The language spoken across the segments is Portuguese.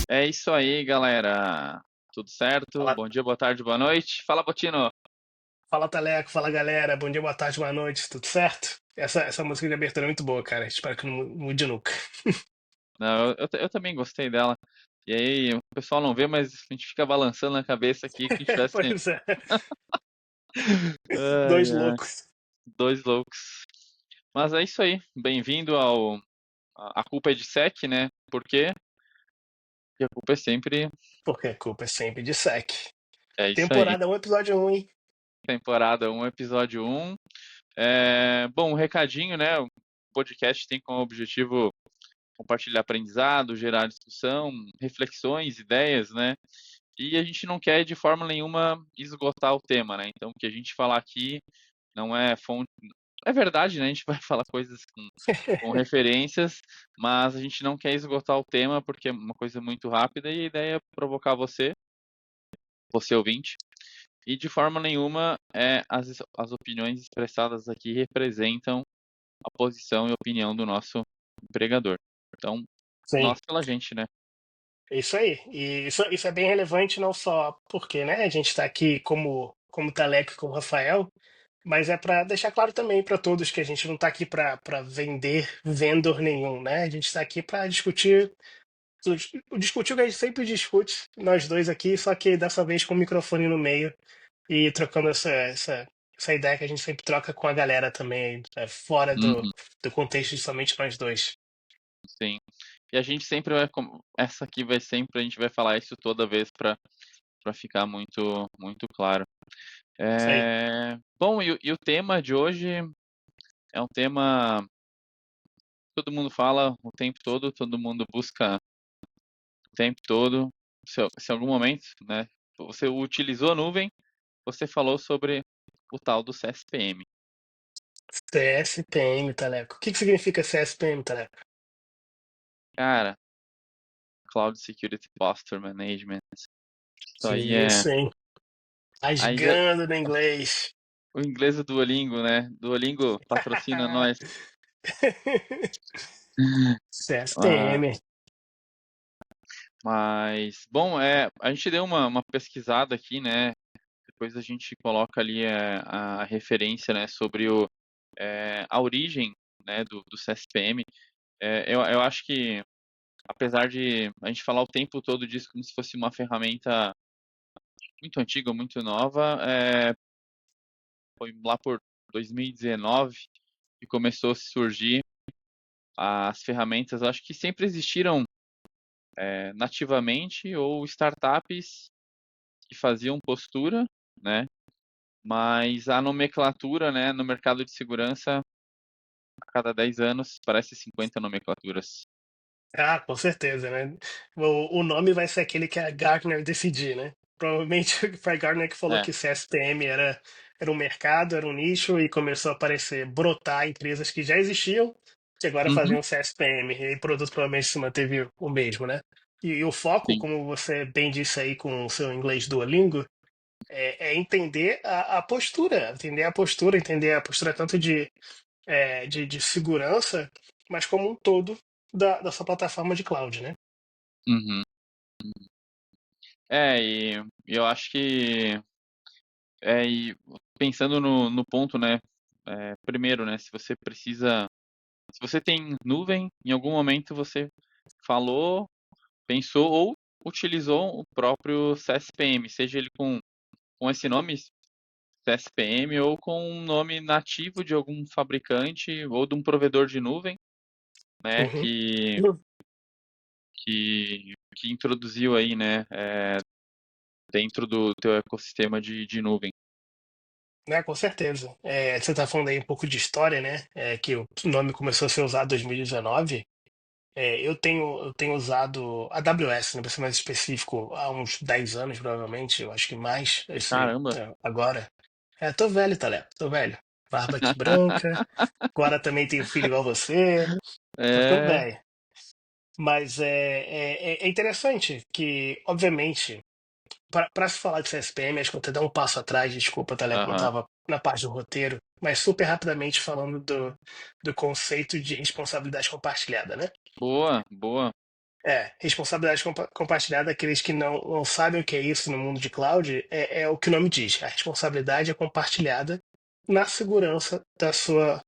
É isso aí, galera. Tudo certo? Fala, Bom dia, boa tarde, boa noite. Fala, Botino. fala Taleco, fala galera, bom dia, boa tarde, boa noite, tudo certo? Essa música de abertura é muito boa, cara. Espero que não mude nunca. Não, eu também gostei dela. E aí, o pessoal não vê, mas a gente fica balançando a cabeça aqui que tivesse. Pois é, Ai, dois ai, loucos. dois loucos. Mas é isso aí. Bem-vindo ao. A culpa é de Sec, né? Por quê? Porque a culpa é sempre. Porque a culpa é sempre de Sec. É isso aí. Temporada 1, episódio 1, hein? Temporada 1, episódio 1. Bom, um recadinho, né? O podcast tem como objetivo compartilhar aprendizado, gerar discussão, reflexões, ideias, né? E a gente não quer de forma nenhuma esgotar o tema, né? Então, o que a gente falar aqui não é fonte. É verdade, né? A gente vai falar coisas com referências, mas a gente não quer esgotar o tema porque é uma coisa muito rápida e a ideia é provocar você ouvinte. E de forma nenhuma as opiniões expressadas aqui representam a posição e opinião do nosso empregador. Então, Sim, nós pela gente, né? é isso aí. E isso é bem relevante não só porque, né, a gente está aqui como Taleco e como Rafael, mas é para deixar claro também para todos que a gente não está aqui para vender vendor nenhum, né? A gente está aqui para discutir discutir o que a gente sempre discute, nós dois aqui, só que dessa vez com o microfone no meio e trocando essa ideia que a gente sempre troca com a galera também, fora Uhum, do contexto de somente nós dois. sim. E a gente sempre vai. Essa aqui vai sempre, a gente vai falar isso toda vez para ficar muito claro. Isso aí. Bom, e o tema de hoje é um tema que todo mundo fala o tempo todo mundo busca o tempo todo. Se em algum momento, né, você utilizou a nuvem, você falou sobre o tal do CSPM. CSPM, Taleco. O que significa CSPM, Taleco? Cara, Cloud Security Posture Management. Isso aí é. Isso, hein? Aí já, Rasgando no inglês. o inglês do Duolingo, né? Duolingo patrocina nós. Ah, CSPM. mas, bom, a gente deu uma pesquisada aqui, né? Depois a gente coloca ali a referência, né, sobre a origem, né, do CSPM. Eu acho que, apesar de a gente falar o tempo todo disso como se fosse uma ferramenta muito antiga, muito nova, foi lá por 2019 que começou a surgir as ferramentas. Acho que sempre existiram nativamente ou startups que faziam postura, né? Mas a nomenclatura, né, no mercado de segurança, a cada 10 anos, parece 50 nomenclaturas. Ah, com certeza, né? O nome vai ser aquele que a Gartner decidir, né? Provavelmente foi a Gartner que falou É. que CSPM era um mercado, era um nicho, e começou a aparecer, brotar empresas que já existiam, que agora Uhum, faziam CSPM, e o produto provavelmente se manteve o mesmo, né? E o foco, sim. como você bem disse aí com o seu inglês Duolingo, é entender a postura, entender a postura tanto de segurança, mas como um todo da sua plataforma de cloud, né? Uhum. E eu acho que, e pensando no ponto, né, primeiro, né, se você tem nuvem, em algum momento você falou, pensou ou utilizou o próprio CSPM, seja ele com esse nome, CSPM, ou com um nome nativo de algum fabricante ou de um provedor de nuvem, né, Uhum. que introduziu aí, né, dentro do teu ecossistema de nuvem. Né, com certeza. Você está falando aí um pouco de história, né? Que o nome começou a ser usado em 2019. Eu tenho usado a AWS, né, para ser mais específico, há uns 10 anos, provavelmente, eu acho que mais, Caramba! agora. Tô velho, Talé, tô velho. Barba aqui branca, agora também tenho filho igual você, tô ficando É, velho. Mas é interessante que, obviamente, Para se falar de CSPM, acho que eu vou até dar um passo atrás, desculpa, Teleco, não Aham. estava na parte do roteiro, mas super rapidamente falando do conceito de responsabilidade compartilhada, né? Boa, boa. Responsabilidade compartilhada, aqueles que não sabem o que é isso no mundo de cloud, é o que o nome diz. A responsabilidade é compartilhada na segurança da sua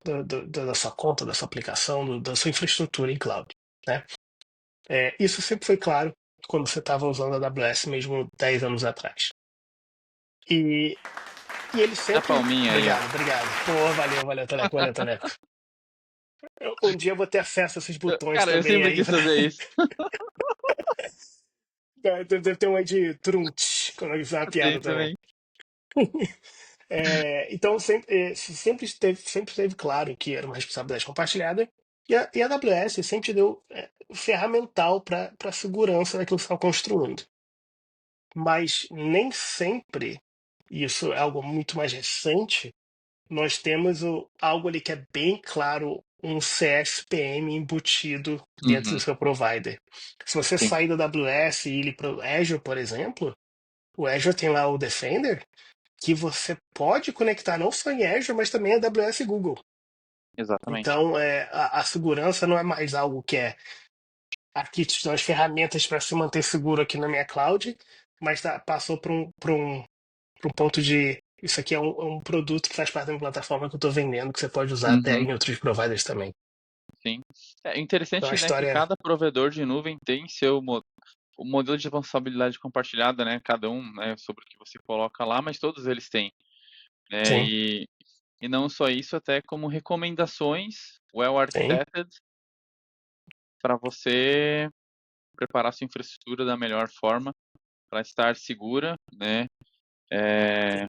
conta, da sua aplicação, da sua infraestrutura em cloud, né? Isso sempre foi claro quando você estava usando a AWS mesmo 10 anos atrás. E, e ele A sempre. palminha aí, ó. Obrigado, obrigado. Pô, valeu, Teleco, valeu, Teleco. Um dia eu vou ter acesso a esses botões Cara, eu também sempre aí. quis fazer isso. Deve ter um aí de Trunt, quando eu fizer uma Tem piada também. também. Então sempre esteve claro que era uma responsabilidade compartilhada. E a AWS sempre deu ferramental para a segurança daquilo que você estava construindo. Mas nem sempre, e isso é algo muito mais recente, nós temos algo ali que é bem claro, um CSPM embutido dentro do Uhum, seu provider. Se você sim, sair da AWS e ir para o Azure, por exemplo, o Azure tem lá o Defender, que você pode conectar não só em Azure, mas também a AWS e Google. exatamente. Então, a segurança não é mais algo que aqui estão as ferramentas para se manter seguro aqui na minha cloud, mas passou para um ponto de isso aqui é um produto que faz parte da minha plataforma que eu estou vendendo, que você pode usar até Uhum, em outros providers também. sim. É Então a interessante, né, que história. cada provedor de nuvem tem o modelo de responsabilidade compartilhada, né, cada um, né, sobre o que você coloca lá, mas todos eles têm, né, Sim, e não só isso, até como recomendações well sim. architected para você preparar sua infraestrutura da melhor forma para estar segura, né, é,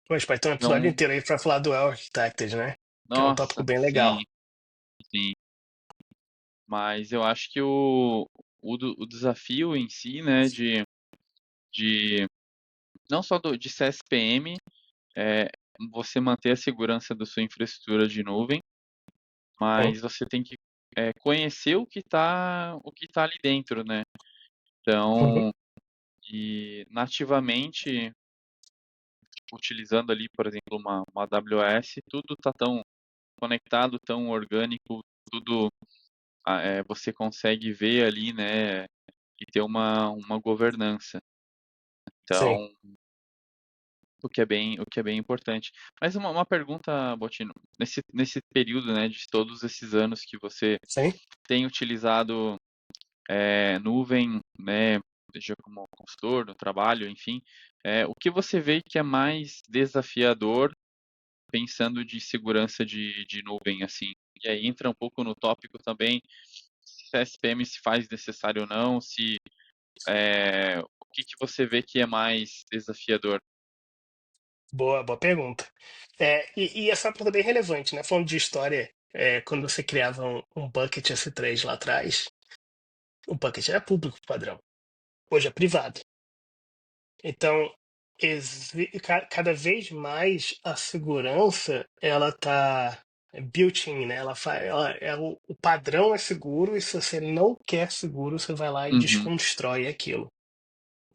Mas vai ter um episódio então, inteiro aí para falar do Well Architected, né? Que é um tópico nossa, bem sim, legal. sim. Mas eu acho que o desafio em si, né, de não só de CSPM, é você manter a segurança da sua infraestrutura de nuvem, Sim. mas você tem que conhecer o que tá ali dentro, né? Uhum. Então, e nativamente utilizando ali, por exemplo, uma AWS, tudo tá tão conectado, tão orgânico, tudo você consegue ver ali, né, e ter uma governança. Sim, Então, o que é bem importante. Mas uma pergunta, Botino, nesse período, né, de todos esses anos que você sim. tem utilizado nuvem, né, seja como consultor no trabalho, enfim, o que você vê que é mais desafiador pensando de segurança de nuvem, assim? E aí entra um pouco no tópico também, se a SPM se faz necessário ou não, se o que que você vê que é mais desafiador? Boa pergunta. E essa é uma pergunta bem relevante, né? Falando de história, quando você criava um bucket S3 lá atrás, o bucket era público padrão. Hoje é privado. Então, cada vez mais a segurança ela tá built-in, né? O padrão é seguro e se você não quer seguro, você vai lá e Uhum, desconstrói aquilo.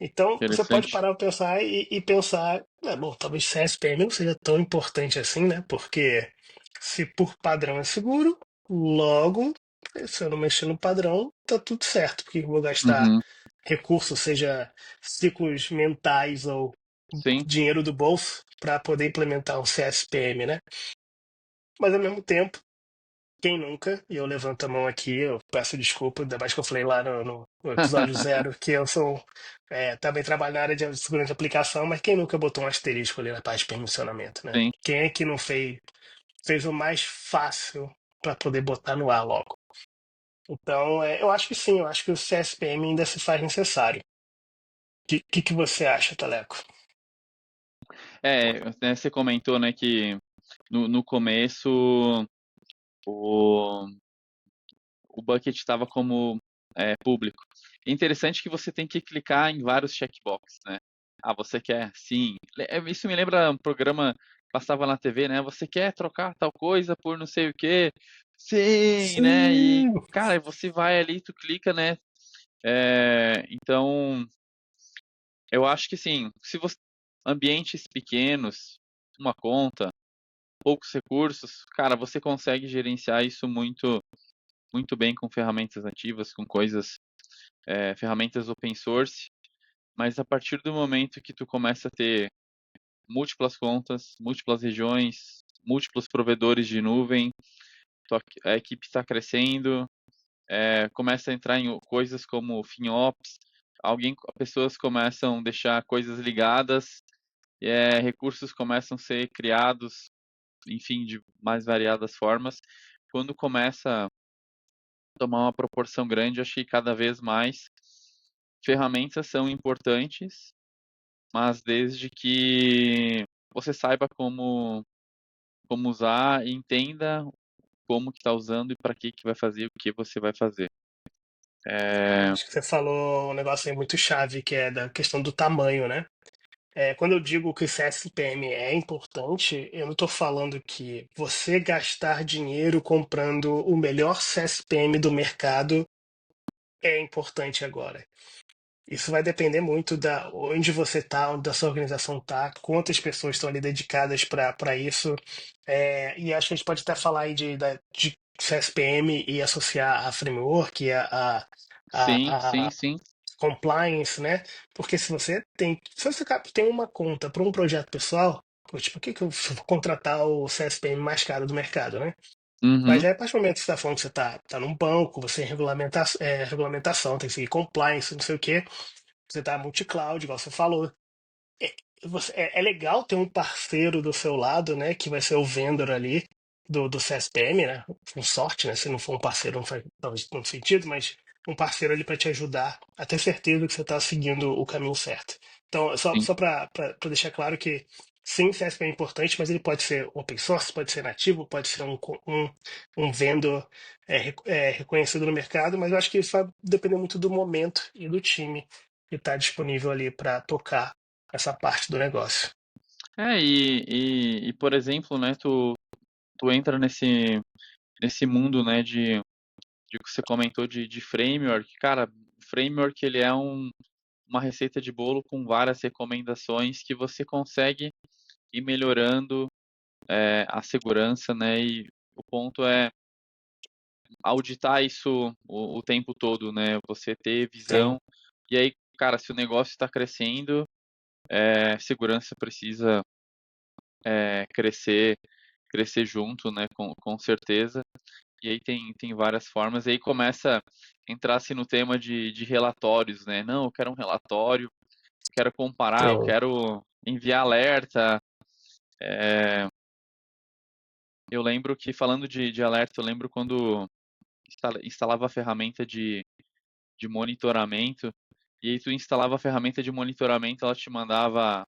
Então, você pode interessante. parar para pensar e pensar, bom, talvez CSPM não seja tão importante assim, né? Porque se por padrão é seguro, logo, se eu não mexer no padrão, tá tudo certo, porque eu vou gastar Uhum, recursos, seja ciclos mentais ou sim, dinheiro do bolso, para poder implementar um CSPM, né? Mas ao mesmo tempo, quem nunca, e eu levanto a mão aqui, eu peço desculpa, ainda mais que eu falei lá no episódio zero, que eu também trabalho na área de segurança de aplicação, mas quem nunca botou um asterisco ali na parte de permissionamento, né? sim. Quem é que não fez o mais fácil para poder botar no ar logo? Então, eu acho que sim, eu acho que o CSPM ainda se faz necessário. Que você acha, Taleco? Né, você comentou, né, que no começo o, o bucket estava como público. É interessante que você tem que clicar em vários checkboxes, né? Ah, você quer sim. Isso me lembra um programa que passava na TV, né? Você quer trocar tal coisa por não sei o quê? Sim, né? E, Sim! cara, você vai ali, tu clica, né? Então, Eu acho que sim, se você ambientes pequenos, uma conta, poucos recursos, cara, você consegue gerenciar isso muito bem com ferramentas nativas, com coisas, ferramentas open source, mas a partir do momento que tu começa a ter múltiplas contas, múltiplas regiões, múltiplos provedores de nuvem, a equipe está crescendo, começa a entrar em coisas como FinOps, pessoas começam a deixar coisas ligadas, recursos começam a ser criados, enfim, de mais variadas formas. Quando começa a tomar uma proporção grande, acho que cada vez mais ferramentas são importantes, mas desde que você saiba como usar e entenda como que está usando e para que vai fazer o que você vai fazer. Acho que você falou um negócio aí muito chave, que é da questão do tamanho, né? Quando eu digo que o CSPM é importante, eu não estou falando que você gastar dinheiro comprando o melhor CSPM do mercado é importante agora. Isso vai depender muito da onde você está, onde a sua organização está, quantas pessoas estão ali dedicadas para isso. E acho que a gente pode até falar aí de CSPM e associar a framework, Sim, sim, a sim. compliance, né? Porque se você tem uma conta para um projeto pessoal, poxa, por que eu vou contratar o CSPM mais caro do mercado, né? Mas Uhum, aí, a partir do momento que você está falando que você está num banco, você tem regulamentação, tem que seguir compliance, não sei o quê, você está multi-cloud, igual você falou. É, é legal ter um parceiro do seu lado, né? Que vai ser o vendor ali do CSPM, né? Com sorte, né? Se não for um parceiro, não faz talvez tanto sentido, mas um parceiro ali para te ajudar a ter certeza que você está seguindo o caminho certo. Então, sim, só para deixar claro que sim, o CSPM é importante, mas ele pode ser open source, pode ser nativo, pode ser um vendor reconhecido no mercado, mas eu acho que isso vai depender muito do momento e do time que está disponível ali para tocar essa parte do negócio. por exemplo, né, tu entra nesse mundo, né, de que você comentou de framework. Cara, framework ele é uma receita de bolo com várias recomendações que você consegue ir melhorando a segurança, né, e o ponto é auditar isso o tempo todo, né, você ter Sim, visão, e aí, cara, se o negócio está crescendo, segurança precisa crescer junto, né, com certeza. E aí tem várias formas. E aí começa a entrar-se no tema de relatórios, né? Não, eu quero um relatório, quero comparar, eu sim. quero enviar alerta. Eu lembro que, falando de alerta, eu lembro quando instalava a ferramenta de monitoramento, e aí tu instalava a ferramenta de monitoramento, ela te mandava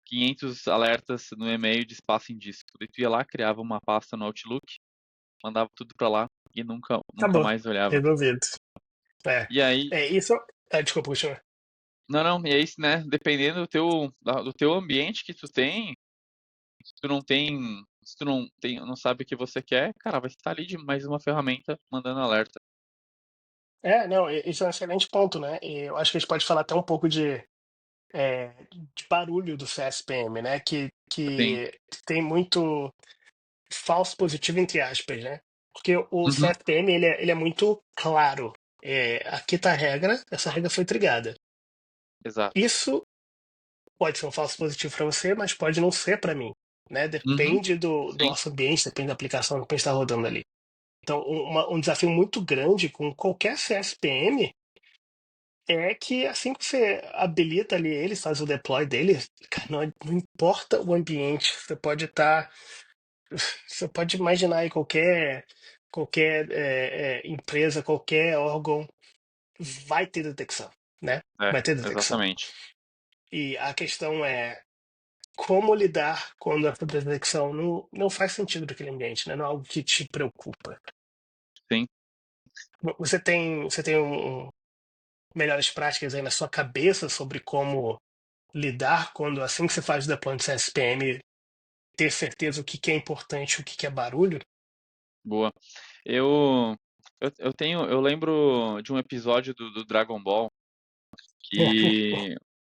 500 alertas no e-mail de espaço em disco. Daí tu ia lá, criava uma pasta no Outlook, mandava tudo para lá e nunca Acabou. mais olhava. Resolvido. É, E aí, isso. Desculpa, continua. não, e aí, né, dependendo do teu ambiente que tu tem, se tu não sabe o que você quer, cara, vai estar ali de mais uma ferramenta mandando alerta. Não, isso é um excelente ponto, né? E eu acho que a gente pode falar até um pouco de barulho do CSPM, né? Sim. Que tem muito falso positivo, entre aspas, né? Porque o Uhum, CSPM, ele é muito claro. Aqui tá a regra, essa regra foi trigada. exato. Isso pode ser um falso positivo para você, mas pode não ser para mim, né? Uhum, Depende do sim, nosso ambiente, depende da aplicação que a gente está rodando ali. Então, um desafio muito grande com qualquer CSPM é que assim que você habilita ali ele, faz o deploy dele, cara, não importa o ambiente, você pode imaginar aí qualquer empresa, qualquer órgão vai ter detecção, né? Vai ter detecção. exatamente. E a questão é como lidar quando essa detecção não faz sentido naquele ambiente, né? Não é algo que te preocupa. Sim. Você tem melhores práticas aí na sua cabeça sobre como lidar quando, assim que você faz o deploy de CSPM, ter certeza o que é importante, o que é barulho? Boa. Eu lembro de um episódio do Dragon Ball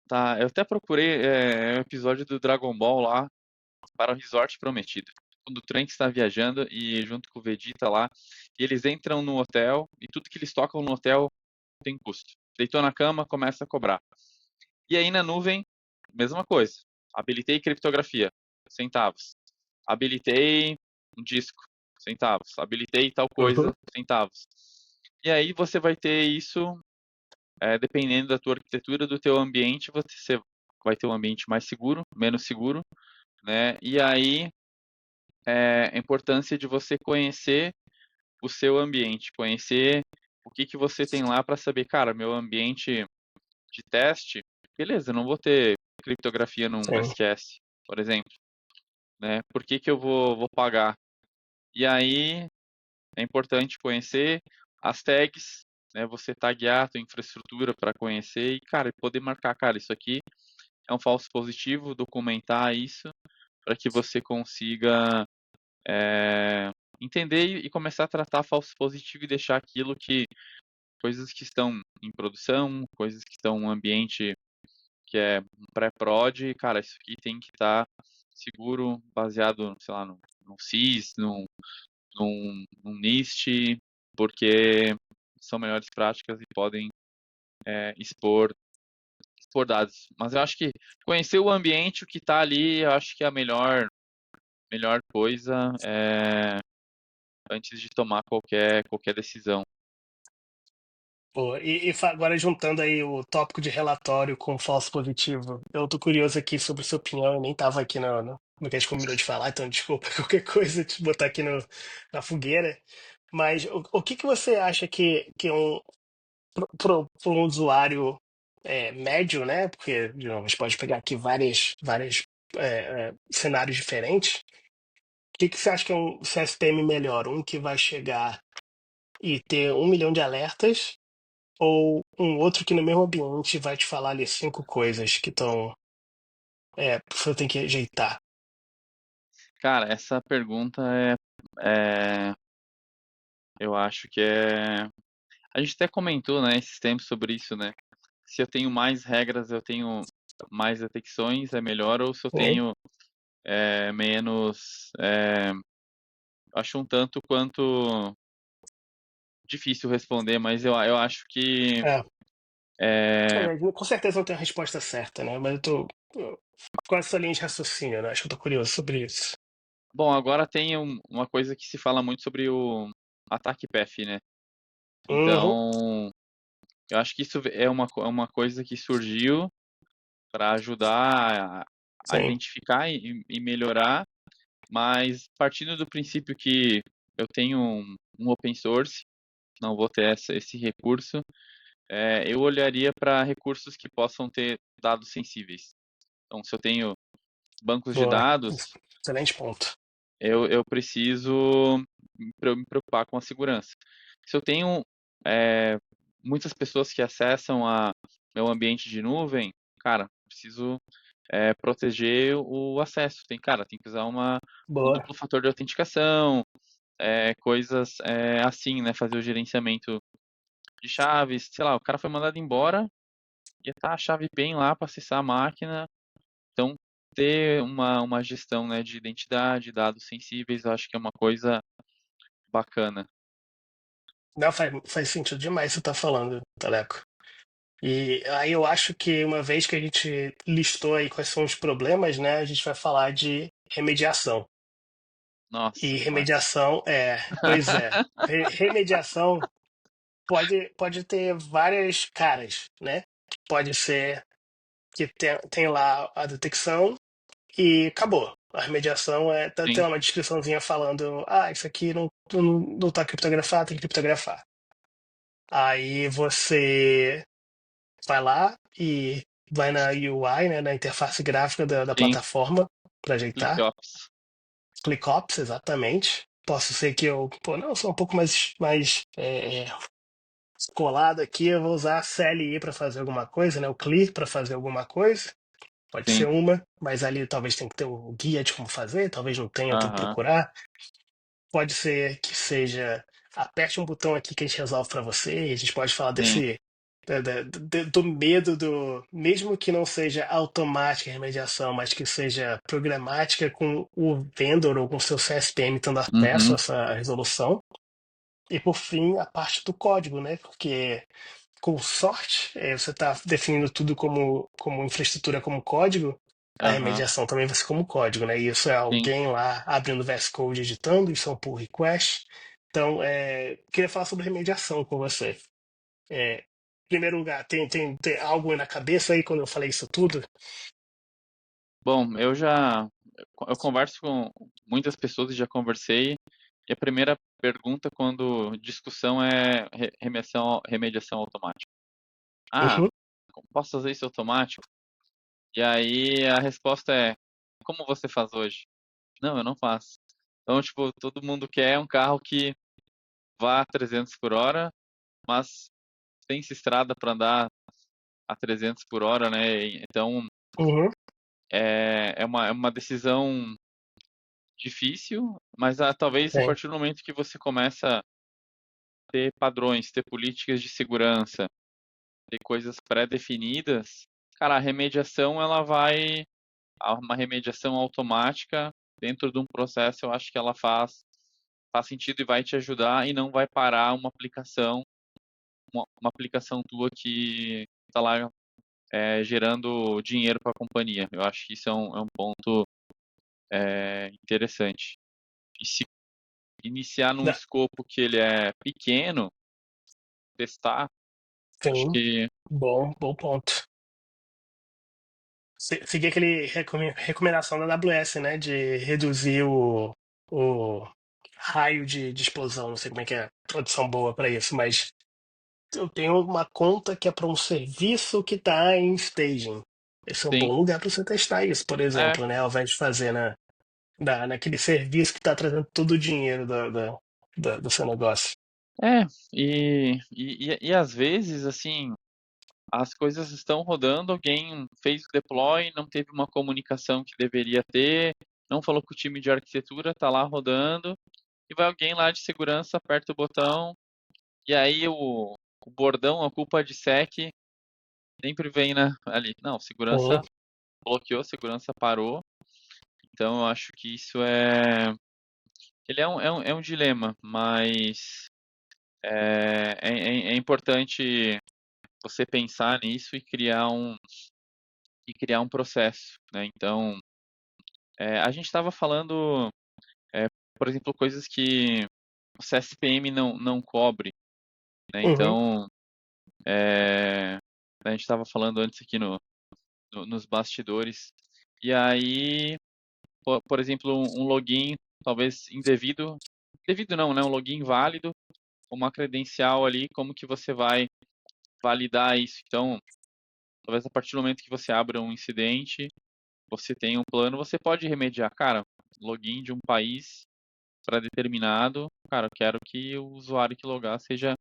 Tá, eu até procurei um episódio do Dragon Ball lá para o Resort Prometido. Quando o Trunks está viajando e junto com o Vegeta lá, e eles entram no hotel e tudo que eles tocam no hotel tem custo. Deitou na cama, começa a cobrar. E aí na nuvem, mesma coisa. Habilitei criptografia, centavos. Habilitei um disco, centavos. Habilitei tal Uhum. coisa, centavos. E aí você vai ter isso, dependendo da tua arquitetura, do teu ambiente, você vai ter um ambiente mais seguro, menos seguro, né? E aí a importância de você conhecer o seu ambiente, conhecer o que que você tem lá para saber, cara, meu ambiente de teste, beleza, eu não vou ter criptografia num Sim. SQS, por exemplo, né? Por que que eu vou pagar? E aí é importante conhecer as tags, né? Você taguear a tua infraestrutura para conhecer e, cara, poder marcar, cara, isso aqui é um falso positivo, documentar isso para que você consiga entender e começar a tratar falso positivo e deixar aquilo que coisas que estão em produção, coisas que estão em um ambiente que é um pré-prod, cara, isso aqui tem que estar seguro, baseado, sei lá, num SIS, num NIST, porque são melhores práticas e podem expor dados. Mas eu acho que conhecer o ambiente, o que está ali, eu acho que é a melhor coisa antes de tomar qualquer decisão. Pô, agora juntando aí o tópico de relatório com falso positivo, eu tô curioso aqui sobre sua opinião, eu nem tava aqui no que a gente combinou de falar, então desculpa qualquer coisa te botar aqui na fogueira, mas o que que você acha que pro um usuário médio, né? Porque, de novo, a gente pode pegar aqui várias cenários diferentes. O que que você acha que é um CSPM melhor? Um que vai chegar e ter 1 milhão de alertas, ou um outro que no mesmo ambiente vai te falar ali 5 coisas que você tem que ajeitar? Cara, essa pergunta é eu acho que a gente até comentou, né, esses tempos sobre isso, né? Se eu tenho mais regras, eu tenho mais detecções, é melhor, ou se eu Sim. tenho menos, acho um tanto quanto difícil responder, mas eu acho que É, é, com certeza não tem a resposta certa, né? Mas com essa linha de raciocínio, né? Acho que eu tô curioso sobre isso. bom, agora tem uma coisa que se fala muito sobre o ataque PEF, né? Uhum, Então, eu acho que isso é uma coisa que surgiu para ajudar a sim. identificar e melhorar, mas partindo do princípio que eu tenho um open source, não vou ter esse recurso, eu olharia para recursos que possam ter dados sensíveis. Então, se eu tenho bancos de Boa. dados, Excelente ponto. eu preciso me preocupar com a segurança. Se eu tenho muitas pessoas que acessam a meu ambiente de nuvem, cara, preciso proteger o acesso. Tem que usar um Boa. duplo fator de autenticação, coisas assim, né? Fazer o gerenciamento de chaves. Sei lá, o cara foi mandado embora e tá a chave PIN lá para acessar a máquina. Então, ter uma gestão, né, de identidade, dados sensíveis, eu acho que é uma coisa bacana. Não, faz sentido demais você tá falando, Taleco. E aí eu acho que uma vez que a gente listou aí quais são os problemas, né, a gente vai falar de remediação. Nossa, E demais. remediação pois é, remediação pode ter várias caras, né? Pode ser que tem lá a detecção e acabou. A remediação tem Sim, lá uma descriçãozinha falando, ah, isso aqui não tá criptografado, tem que criptografar. Aí você vai lá e vai na UI, né, na interface gráfica da sim. plataforma para ajeitar. ClickOps. ClickOps, exatamente. Posso ser que eu, pô, não, sou um pouco mais colado aqui, eu vou usar a CLI para fazer alguma coisa, né, o CLI para fazer alguma coisa. Pode Sim. ser uma, mas ali talvez tenha que ter o guia de como fazer, talvez não tenha, eu tenho que Aham. procurar. Pode ser que seja aperte um botão aqui que a gente resolve para você, e a gente pode falar Sim. do medo do, mesmo que não seja automática a remediação, mas que seja programática com o vendor ou com o seu CSPM tendo acesso a Uhum, essa resolução. E por fim, a parte do código, né? Porque com sorte, você está definindo tudo como infraestrutura como código, a aham, remediação também vai ser como código, né? E isso é sim. alguém lá abrindo o VS Code editando, isso é um pull request. Então, queria falar sobre remediação com você. Em primeiro lugar, tem algo aí na cabeça aí quando eu falei isso tudo? Bom, eu converso com muitas pessoas e já conversei, e a primeira pergunta quando discussão é remediação automática. Ah, Uhum, posso fazer isso automático? E aí a resposta é, como você faz hoje? Não, eu não faço. Então, tipo, todo mundo quer um carro que vá a 300 por hora, mas tem-se estrada para andar a 300 por hora, né? Então, uhum, é uma decisão difícil, mas talvez a tem. partir do momento que você começa a ter padrões, ter políticas de segurança, ter coisas pré-definidas, cara, a remediação ela vai, uma remediação automática dentro de um processo, eu acho que ela faz sentido e vai te ajudar e não vai parar uma aplicação tua que está lá gerando dinheiro para a companhia. Eu acho que isso é um ponto interessante. E se iniciar num Dá- escopo que ele é pequeno, testar, acho Tem. que Bom ponto. Seguir aquele recomendação da AWS, né? De reduzir o raio de explosão. Não sei como é que é a tradução boa para isso, mas eu tenho uma conta que é para um serviço que está em staging. Esse é um sim. bom lugar para você testar isso, por É, exemplo, né? Ao invés de fazer naquele serviço que está trazendo todo o dinheiro do seu negócio. é, e às vezes, assim, as coisas estão rodando, alguém fez o deploy, não teve uma comunicação que deveria ter, não falou com o time de arquitetura, tá lá rodando, e vai alguém lá de segurança, aperta o botão, e aí o bordão, a culpa de sec, sempre vem ali. Não, Sim, segurança bloqueou, segurança parou. Então eu acho que ele é um dilema, mas é importante você pensar nisso e criar um processo, né? Então, a gente estava falando, é, por exemplo, coisas que o CSPM não cobre, né? uhum, Então, a gente estava falando antes aqui nos bastidores, e aí, por exemplo, um login talvez indevido, devido não, né? Um login válido, uma credencial ali, como que você vai validar isso? Então, talvez a partir do momento que você abra um incidente, você tem um plano, você pode remediar. Cara, login de um país pré-determinado, cara, eu quero que o usuário que logar seja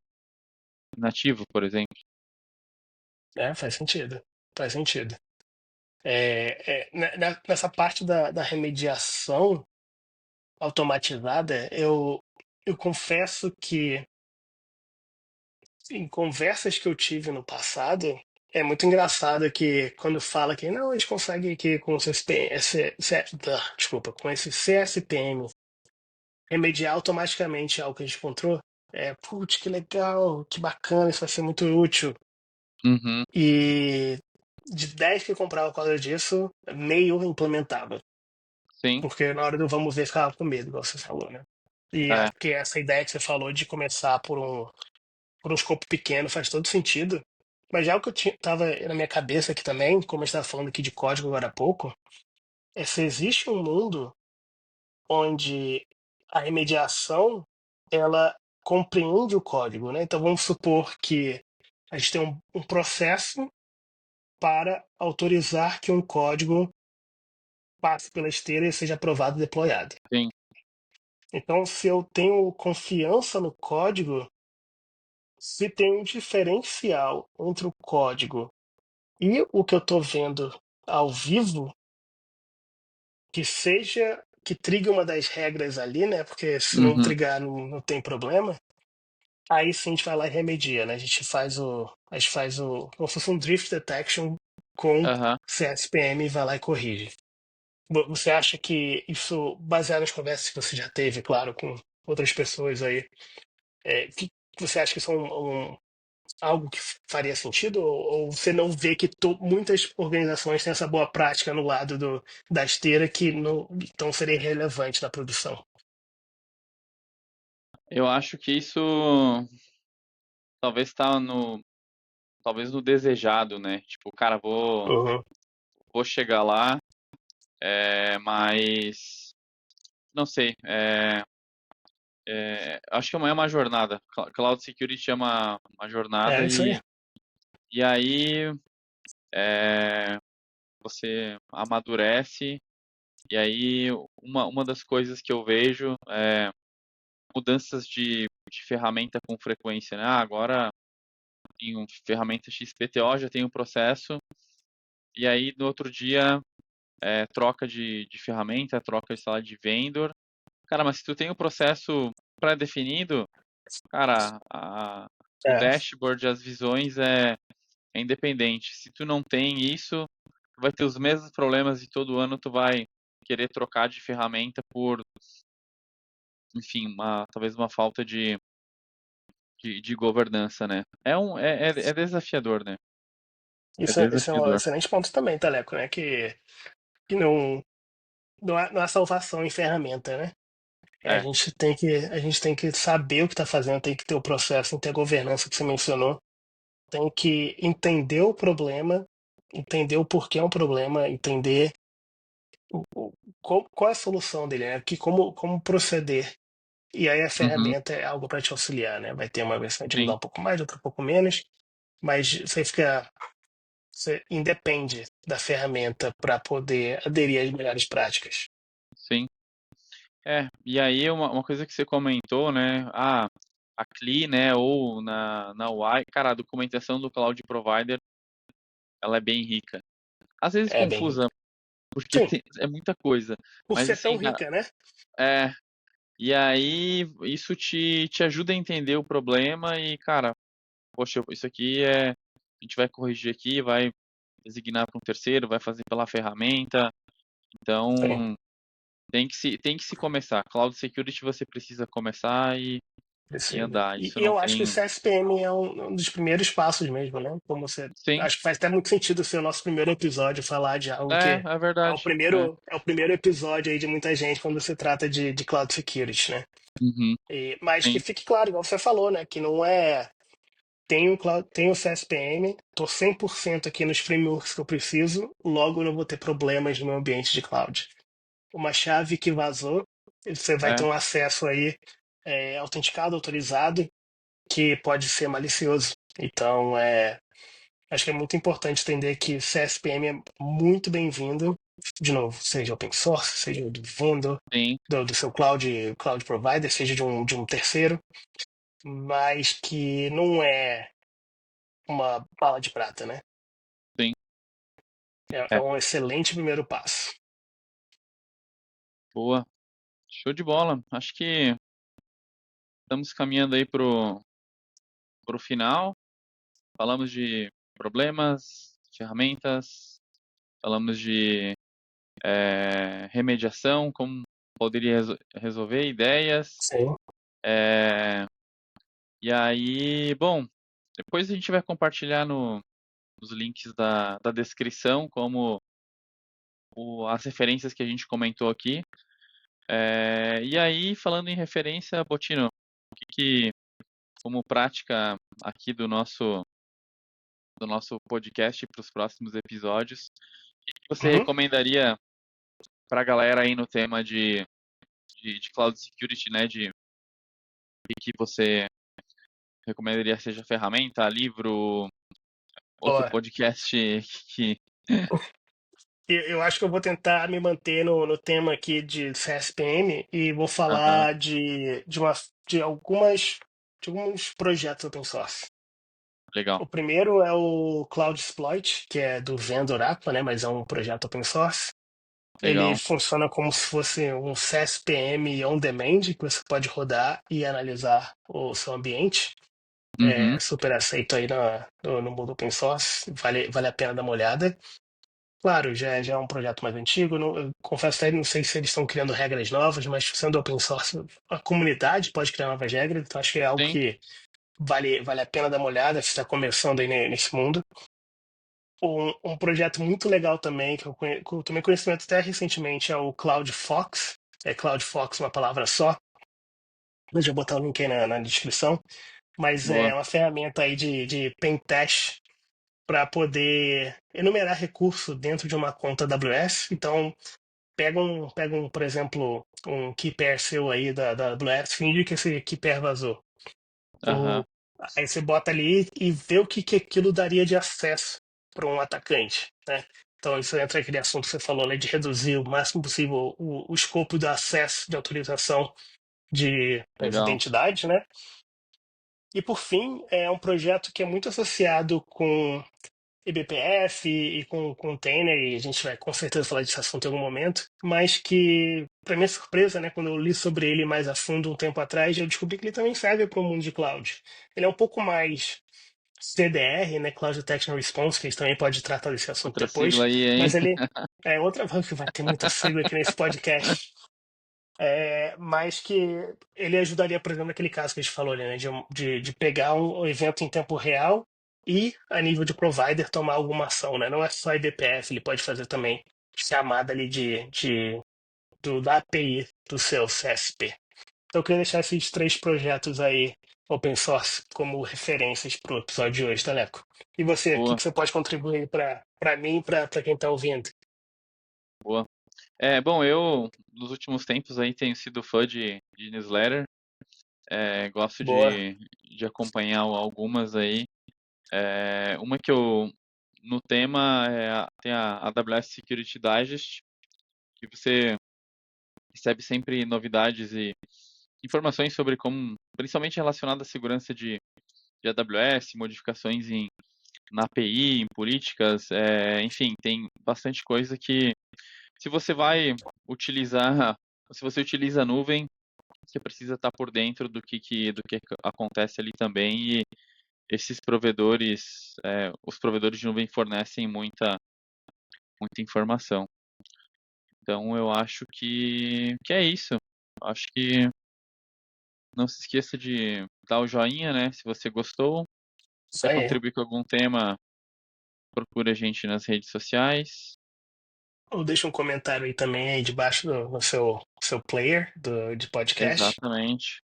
nativo, por exemplo. faz sentido. Faz sentido. Nessa parte da remediação automatizada, eu confesso que em conversas que eu tive no passado, é muito engraçado que quando fala que não, a gente consegue aqui com o CSPM, desculpa, com esse CSPM remediar automaticamente algo que a gente encontrou. Putz, que legal, que bacana, isso vai ser muito útil. Uhum, E de 10 que comprava por causa disso, meio implementava. sim, Porque na hora do vamos ver, ficava com medo, igual você falou, né? E é, acho que essa ideia que você falou de começar por um escopo pequeno faz todo sentido. Mas já o que tava na minha cabeça aqui também, como a gente estava falando aqui de código agora há pouco, é se existe um mundo onde a remediação ela compreende o código, né? Então vamos supor que a gente tem um processo para autorizar que um código passe pela esteira e seja aprovado e deployado. sim, Então, se eu tenho confiança no código, se tem um diferencial entre o código e o que eu estou vendo ao vivo, que trigue uma das regras ali, né? Porque se não uhum, trigar, não tem problema. aí sim a gente vai lá e remedia, né? A gente faz como se fosse um drift detection com Aham. CSPM e vai lá e corrige. Você acha que isso, baseado nas conversas que você já teve, claro, com outras pessoas aí, que você acha que isso é algo que faria sentido? Ou você não vê que muitas organizações têm essa boa prática no lado da esteira que não, então seria relevante na produção? Eu acho que isso talvez tá talvez no desejado, né? Tipo, cara, Uhum. vou chegar lá, mas não sei. Acho que amanhã é uma jornada. Cloud Security é uma jornada É isso aí. e aí é, você amadurece. E aí uma das coisas que eu vejo é mudanças de ferramenta com frequência, né? Ah, agora tenho ferramenta XPTO, já tenho um processo, e aí no outro dia troca de ferramenta, troca, sei lá, de vendor. Cara, mas se tu tem o processo pré-definido, cara, o É, dashboard, as visões é independente. Se tu não tem isso, tu vai ter os mesmos problemas e todo ano tu vai querer trocar de ferramenta por, enfim, talvez uma falta de governança, né? É desafiador, né? É isso é um desafiador. excelente ponto também, Teleco, né? Que não há salvação em ferramenta, né? É, A gente tem que saber o que está fazendo, tem que ter o processo, tem que ter a governança que você mencionou, tem que entender o problema, entender o porquê é um problema, entender qual é a solução dele, né? Como proceder. E aí a uhum, ferramenta é algo para te auxiliar, né? Vai ter uma versão de sim, mudar um pouco mais, outra um pouco menos, mas você independe da ferramenta para poder aderir às melhores práticas. sim. E aí uma coisa que você comentou, né? A CLI, né? Ou na UI, cara, a documentação do Cloud Provider, ela é bem rica. Às vezes É bem confusa, rico. porque Sim, é muita coisa. por Mas ser tão assim, rica, né? é, e aí isso te ajuda a entender o problema e, cara, poxa, isso aqui a gente vai corrigir aqui, vai designar para um terceiro, vai fazer pela ferramenta. Sim. Então, tem que se começar. Cloud Security você precisa começar e Precisa. andar. Isso E não eu acho que o tem. CSPM é um dos primeiros passos mesmo, né? Como você. Sim, Acho que faz até muito sentido ser o nosso primeiro episódio falar de algo que é é o verdade. É. primeiro, é o primeiro episódio aí de muita gente quando se trata de cloud security, né? Uhum, Mas que sim, fique claro, igual você falou, né? Que não é. Tem o CSPM, tô 100% aqui nos frameworks que eu preciso, logo eu não vou ter problemas no meu ambiente de cloud. Uma chave que vazou, você vai ter é, um acesso aí autenticado, autorizado, que pode ser malicioso. Então, acho que é muito importante entender que CSPM é muito bem-vindo, de novo, seja open source, seja do vendor, sim, do seu cloud provider, seja de um terceiro, mas que não é uma bala de prata, né? sim. É É, um excelente primeiro passo. boa. Show de bola. Acho que estamos caminhando aí pro final. Falamos de problemas, ferramentas, falamos de remediação, como poderia resolver, ideias. Sim. É, e aí, bom, depois a gente vai compartilhar nos links da descrição, como as referências que a gente comentou aqui. E aí, falando em referência, Botino, o como prática aqui do nosso podcast para os próximos episódios, o que você Uhum. recomendaria para a galera aí no tema de cloud security, né? De o que você recomendaria seja ferramenta, livro, outro Ó, podcast que. eu acho que eu vou tentar me manter no tema aqui de CSPM e vou Aham, falar de alguns projetos open source. legal. O primeiro é o Cloud Exploit, que é do vendor Aqua, né? Mas é um projeto open source. Ele Legal. funciona como se fosse um CSPM on demand, que você pode rodar e analisar o seu ambiente. Uhum. É super aceito aí no mundo open source, vale a pena dar uma olhada. Claro, já é um projeto mais antigo, eu confesso até não sei se eles estão criando regras novas, mas sendo open source, a comunidade pode criar novas regras, então acho que é algo Sim. que vale a pena dar uma olhada se está começando aí nesse mundo. Um projeto muito legal também, que eu tomei conhecimento até recentemente, é o CloudFox. É CloudFox, uma palavra só. Eu já vou botar o link aí na descrição. Mas é Boa. uma ferramenta aí de pen test para poder enumerar recurso dentro de uma conta AWS. Então, por exemplo, um key pair seu aí da AWS, finge que esse key pair vazou. Aham. O, aí você bota ali e vê o que aquilo daria de acesso para um atacante, né? Então, isso entra aquele assunto que você falou, né, de reduzir o máximo possível o escopo do acesso de autorização das Legal. identidades, né? E, por fim, é um projeto que é muito associado com eBPF e com container, e a gente vai com certeza falar desse assunto em algum momento, mas que, para minha surpresa, né, quando eu li sobre ele mais a fundo um tempo atrás, eu descobri que ele também serve para o mundo de cloud. Ele é um pouco mais CDR, né, Cloud Detection and Response, que a gente também pode tratar desse assunto Outra sigla depois, aí, hein? mas ele é outra que vai ter muita sigla aqui nesse podcast. Mas que ele ajudaria, por exemplo, naquele caso que a gente falou ali, né, de pegar um evento em tempo real e, a nível de provider, tomar alguma ação, né? Não é só IDPF, ele pode fazer também chamada ali da API do seu CSP. Então, eu queria deixar esses 3 projetos aí, open source, como referências para o episódio de hoje, Teleco. E você, o que Boa, que você pode contribuir para mim e para quem está ouvindo? boa. Bom, eu nos últimos tempos aí tenho sido fã de newsletter. Gosto Boa. de acompanhar algumas aí. Uma que eu, no tema, tem a AWS Security Digest, que você recebe sempre novidades e informações sobre como, principalmente relacionado à segurança de AWS, modificações na API, em políticas, enfim, tem bastante coisa que, se você vai utilizar, se você utiliza a nuvem, você precisa estar por dentro do que acontece ali também, e esses provedores, os provedores de nuvem fornecem muita informação. Então eu acho que é isso. Acho que não se esqueça de dar o joinha, né? Se você gostou. Isso Quer aí. contribuir com algum tema, procura a gente nas redes sociais. Ou deixa um comentário aí também aí debaixo no seu player de podcast. Exatamente.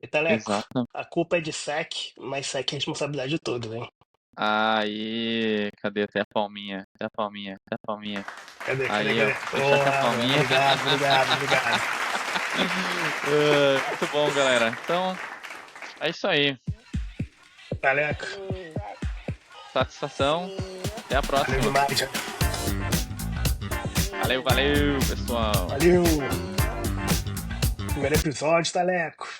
E Teleco, Exato. a culpa é de SEC, mas SEC é a responsabilidade de todos, hein? Aí, cadê até a palminha? Até a palminha, até a palminha. Cadê? Aí, ó, deixar com a Boa, palminha. obrigado. Muito bom, galera. Então, é isso aí. Teleco, Satisfação. Até a valeu próxima. demais, já. Valeu, pessoal. Valeu! Primeiro episódio, Teleco.